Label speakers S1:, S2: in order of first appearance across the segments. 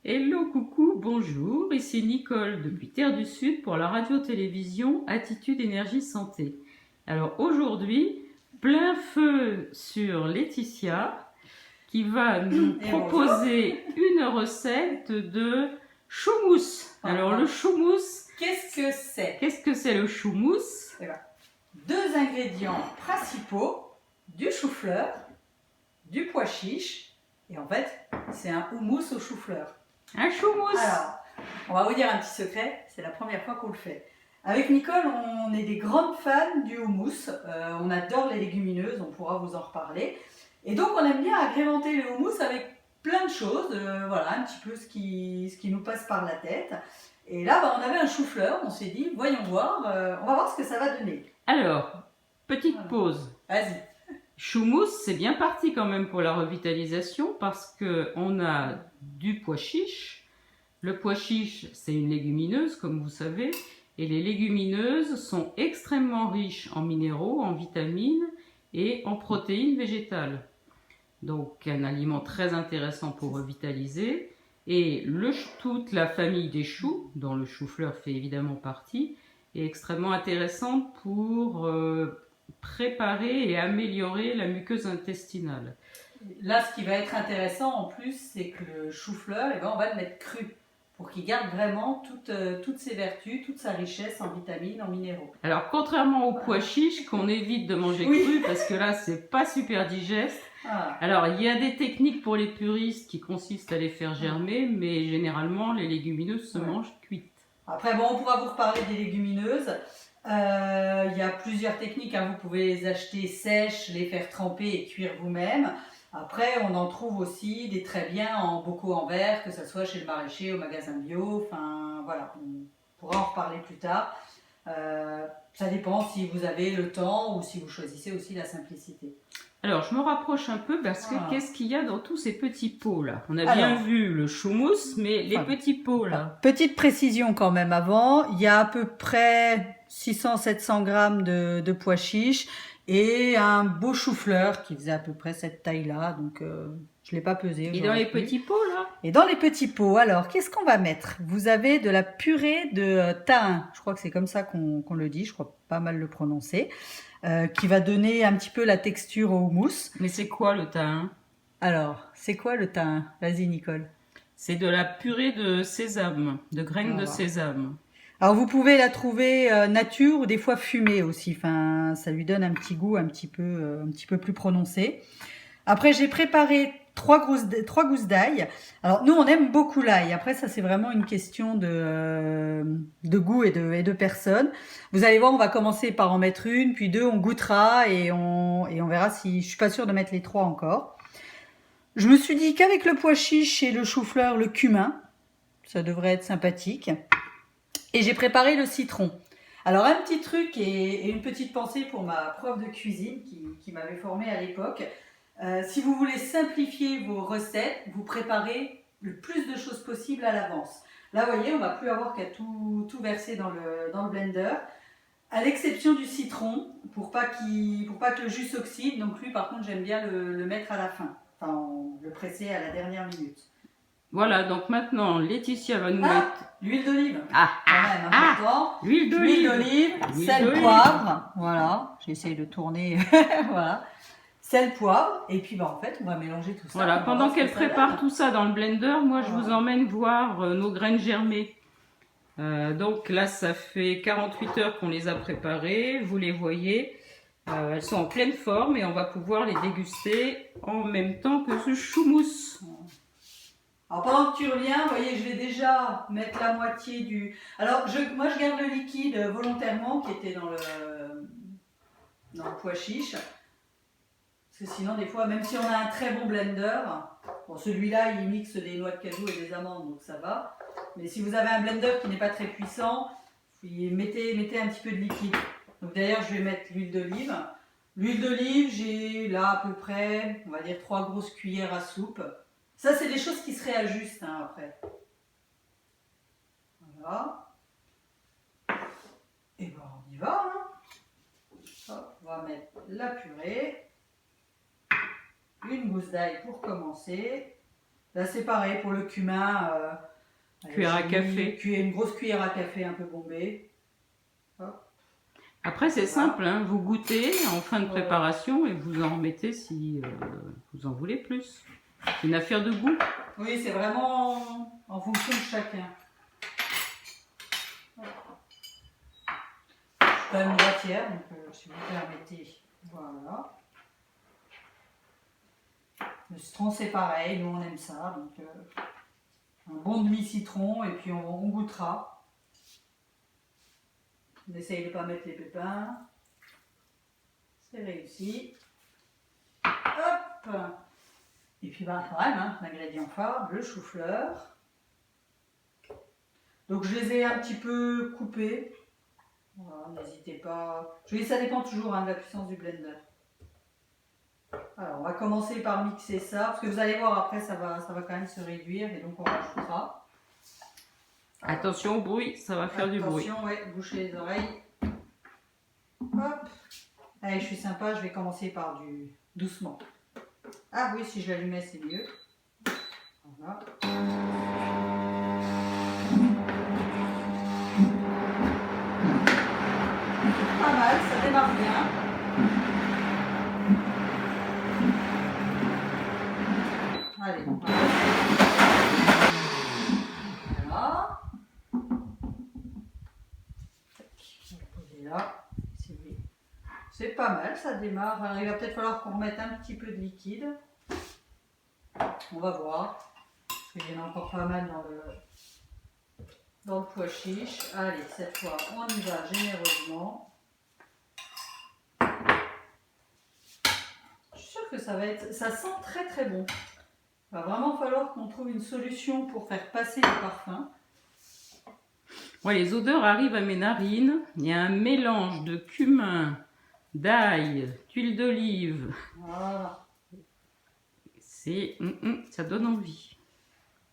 S1: Hello, coucou, bonjour, ici Nicole depuis Terre du Sud pour la radio-télévision Attitude Énergie Santé. Alors aujourd'hui, plein feu sur Laetitia qui va nous proposer une recette de choumousse. Alors le choumousse,
S2: qu'est-ce que c'est?
S1: Qu'est-ce que c'est le choumousse?
S2: Deux ingrédients principaux, du chou-fleur, du pois chiche, et en fait, c'est un houmous au chou-fleur.
S1: Un choumousse.
S2: Alors, on va vous dire un petit secret, c'est la première fois qu'on le fait. Avec Nicole, on est des grandes fans du houmous, on adore les légumineuses, on pourra vous en reparler. Et donc on aime bien agrémenter le houmous avec plein de choses, voilà, un petit peu ce qui nous passe par la tête. Et là, on avait un chou-fleur, on s'est dit, voyons voir, on va voir ce que ça va donner.
S1: Alors, petite pause.
S2: Vas-y.
S1: Choumousse, c'est bien parti quand même pour la revitalisation parce qu'on a du pois chiche. Le pois chiche, c'est une légumineuse, comme vous savez, et les légumineuses sont extrêmement riches en minéraux, en vitamines et en protéines végétales. Donc, un aliment très intéressant pour revitaliser. Et toute la famille des choux, dont le chou-fleur fait évidemment partie, est extrêmement intéressante pour préparer et améliorer la muqueuse intestinale.
S2: Là, ce qui va être intéressant en plus, c'est que le chou-fleur, on va le mettre cru pour qu'il garde vraiment toutes ses vertus, toute sa richesse en vitamines, en minéraux.
S1: Alors, contrairement au pois chiche, qu'on évite de manger cru, parce que là, c'est pas super digeste. Alors, il y a des techniques pour les puristes qui consistent à les faire germer, mais généralement, les légumineuses se mangent cuites.
S2: Après, on pourra vous reparler des légumineuses. Il y a plusieurs techniques, vous pouvez les acheter sèches, les faire tremper et cuire vous-même. Après, on en trouve aussi des très bien en bocaux en verre, que ce soit chez le maraîcher, au magasin bio, enfin voilà, on pourra en reparler plus tard. Ça dépend si vous avez le temps ou si vous choisissez aussi la simplicité.
S1: Alors, je me rapproche un peu parce que qu'est-ce qu'il y a dans tous ces petits pots là? On a bien vu le choumousse, mais les petits pots là.
S2: Petite précision quand même avant, il y a à peu près 600-700 grammes de pois chiches et un beau chou-fleur qui faisait à peu près cette taille-là, donc je ne l'ai pas pesé.
S1: Et dans les petits pots là?
S2: Et dans les petits pots, alors qu'est-ce qu'on va mettre? Vous avez de la purée de thym, je crois que c'est comme ça qu'on le dit, je crois pas mal le prononcer, qui va donner un petit peu la texture au houmous.
S1: Mais c'est quoi le thym?
S2: Alors, c'est quoi le thym? Vas-y Nicole.
S1: C'est de la purée de sésame, de graines de sésame.
S2: Alors vous pouvez la trouver nature ou des fois fumée aussi. Enfin, ça lui donne un petit goût un petit peu plus prononcé. Après, j'ai préparé 3 gousses d'ail. Alors nous, on aime beaucoup l'ail. Après, ça c'est vraiment une question de goût et de personne. Vous allez voir, on va commencer par en mettre une, puis 2, on goûtera et on verra si je suis pas sûre de mettre les 3 encore. Je me suis dit qu'avec le pois chiche et le chou-fleur, le cumin, ça devrait être sympathique. Et j'ai préparé le citron. Alors un petit truc et une petite pensée pour ma prof de cuisine qui m'avait formée à l'époque. Si vous voulez simplifier vos recettes, vous préparez le plus de choses possible à l'avance. Là, vous voyez, on ne va plus avoir qu'à tout verser dans le blender. À l'exception du citron, pour pas que le jus s'oxyde. Donc lui, par contre, j'aime bien le mettre à la fin. Enfin, le presser à la dernière minute.
S1: Voilà, donc maintenant, Laetitia va nous mettre...
S2: L'huile d'olive.
S1: L'huile
S2: d'olive, sel, poivre. Voilà, j'essaye de tourner. Voilà. Sel, poivre. Et puis, en fait, on va mélanger tout ça.
S1: Voilà, pendant qu'elle prépare tout ça dans le blender, moi, je vous emmène voir nos graines germées. Donc là, ça fait 48 heures qu'on les a préparées. Vous les voyez. Elles sont en pleine forme et on va pouvoir les déguster en même temps que ce choumousse.
S2: Alors pendant que tu reviens, vous voyez, je vais déjà mettre la moitié du... Alors moi je garde le liquide volontairement qui était dans le pois chiche. Parce que sinon des fois, même si on a un très bon blender, bon celui-là il mixe des noix de cajou et des amandes donc ça va. Mais si vous avez un blender qui n'est pas très puissant, mettez un petit peu de liquide. Donc d'ailleurs je vais mettre l'huile d'olive. L'huile d'olive, j'ai là à peu près, on va dire 3 grosses cuillères à soupe. Ça, c'est des choses qui se réajustent après. Voilà. Et ben, on y va. Hop, on va mettre la purée. Une gousse d'ail pour commencer. Là, c'est pareil pour le cumin.
S1: Cuillère à café.
S2: Une grosse cuillère à café un peu bombée. Hop.
S1: Après, c'est simple, hein, vous goûtez en fin de
S2: Ouais.
S1: préparation et vous en remettez si vous en voulez plus. C'est une affaire de goût.
S2: Oui, c'est vraiment en fonction de chacun. Je suis quand même droitière, donc si vous permettez, voilà. Le citron, c'est pareil, nous on aime ça, donc un bon demi-citron et puis on goûtera. On essaye de ne pas mettre les pépins. C'est réussi. Hop! Et puis bah, quand même, hein, l'ingrédient phare, le chou-fleur. Donc je les ai un petit peu coupés. Voilà, n'hésitez pas. Ça dépend toujours hein, de la puissance du blender. Alors on va commencer par mixer ça, parce que vous allez voir après ça va quand même se réduire et donc on rajoutera.
S1: Attention au bruit, ça va faire du bruit.
S2: Attention, ouais, bouchez les oreilles. Hop. Allez, je suis sympa, je vais commencer par du doucement. Ah oui, si je l'allumais, c'est mieux. Voilà. Pas mal, ça démarre bien. Allez, on va voilà. Je vais poser là. C'est pas mal, ça démarre. Alors, il va peut-être falloir qu'on remette un petit peu de liquide. On va voir. Parce qu'il y en a encore pas mal dans le pois chiche. Allez, cette fois, on y va généreusement. Je suis sûre que ça sent très très bon. Il va vraiment falloir qu'on trouve une solution pour faire passer le parfum.
S1: Ouais, les odeurs arrivent à mes narines. Il y a un mélange de cumin, d'ail, d'huile d'olive.
S2: Voilà.
S1: Ça donne envie.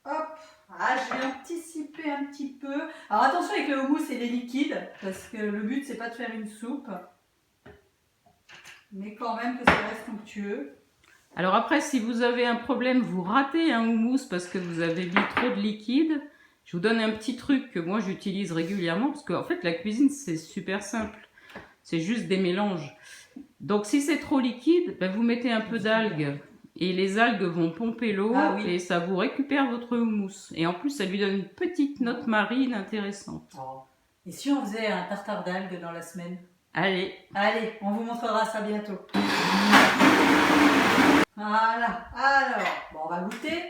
S2: Hop. Ah, je vais anticiper un petit peu. Alors attention avec le houmous et les liquides, parce que le but c'est pas de faire une soupe, mais quand même que ça reste onctueux.
S1: Alors après, si vous avez un problème, vous ratez un houmous parce que vous avez mis trop de liquide, je vous donne un petit truc que moi j'utilise régulièrement, parce qu'en fait la cuisine c'est super simple, c'est juste des mélanges. Donc si c'est trop liquide, ben, vous mettez un peu d'algues. Et les algues vont pomper l'eau et ça vous récupère votre houmous. Et en plus, ça lui donne une petite note marine intéressante.
S2: Oh. Et si on faisait un tartare d'algues dans la semaine?
S1: Allez.
S2: Allez, on vous montrera ça bientôt. Voilà. Alors, bon, on va goûter.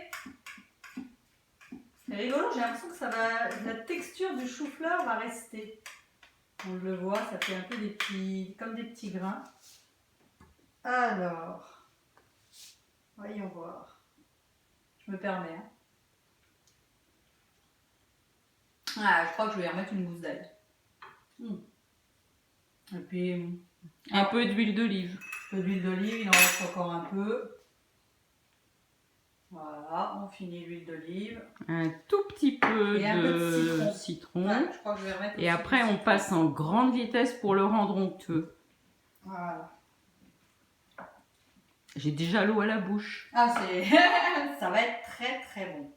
S2: C'est rigolo, j'ai l'impression que la texture du chou-fleur va rester. On le voit, ça fait un peu comme des petits grains. Alors... voyons voir. Je me permets. Hein. Ah, je crois que je vais y remettre une gousse d'ail. Et puis...
S1: un peu d'huile d'olive.
S2: Un peu d'huile d'olive, il en reste encore un peu. Voilà, on finit l'huile d'olive.
S1: Un tout petit peu de citron.
S2: Ouais, je crois que je vais remettre
S1: et après, on passe en grande vitesse pour le rendre onctueux.
S2: Voilà.
S1: J'ai déjà l'eau à la bouche.
S2: Ah, ça va être très très bon.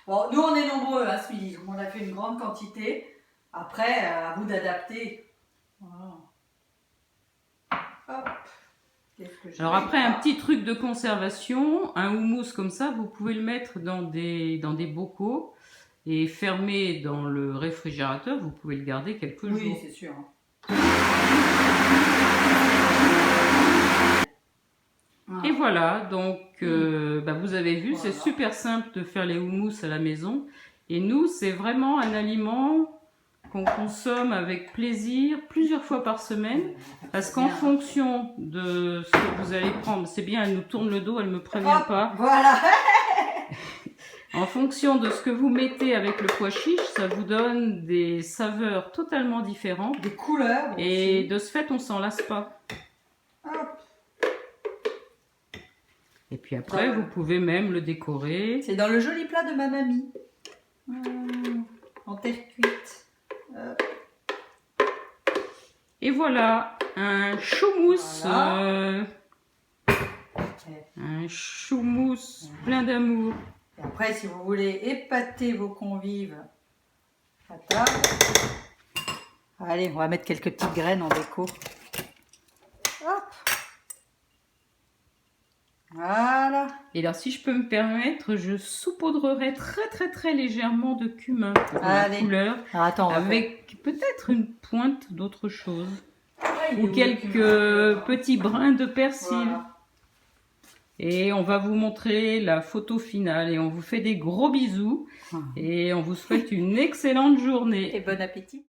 S2: Bon, nous on est nombreux hein, ce midi, donc on a fait une grande quantité. Après, à vous d'adapter. Voilà. Hop.
S1: Alors après, un petit truc de conservation, un houmous comme ça, vous pouvez le mettre dans des bocaux et fermer dans le réfrigérateur. Vous pouvez le garder quelques jours.
S2: Oui, c'est sûr.
S1: Et voilà, donc vous avez vu, c'est super simple de faire les houmous à la maison. Et nous, c'est vraiment un aliment qu'on consomme avec plaisir plusieurs fois par semaine. Parce qu'en fonction de ce que vous allez prendre, c'est bien, elle nous tourne le dos, elle me prévient pas.
S2: Voilà.
S1: En fonction de ce que vous mettez avec le pois chiche, ça vous donne des saveurs totalement différentes.
S2: Des couleurs.
S1: Et de ce fait, on s'en lasse pas.
S2: Hop.
S1: Et puis après, vous pouvez même le décorer.
S2: C'est dans le joli plat de ma mamie. En terre cuite.
S1: Et voilà, un choumousse.
S2: Voilà.
S1: Un choumousse plein d'amour.
S2: Et après, si vous voulez épater vos convives à table, allez, on va mettre quelques petites graines en déco. Hop. Voilà.
S1: Et alors, si je peux me permettre, je saupoudrerai très légèrement de cumin pour la couleur,
S2: Alors, attends,
S1: avec peut-être une pointe d'autre chose.
S2: faire...
S1: Ou quelques petits brins de persil.
S2: Voilà.
S1: Et on va vous montrer la photo finale. Et on vous fait des gros bisous. Et on vous souhaite une excellente journée.
S2: Et bon appétit.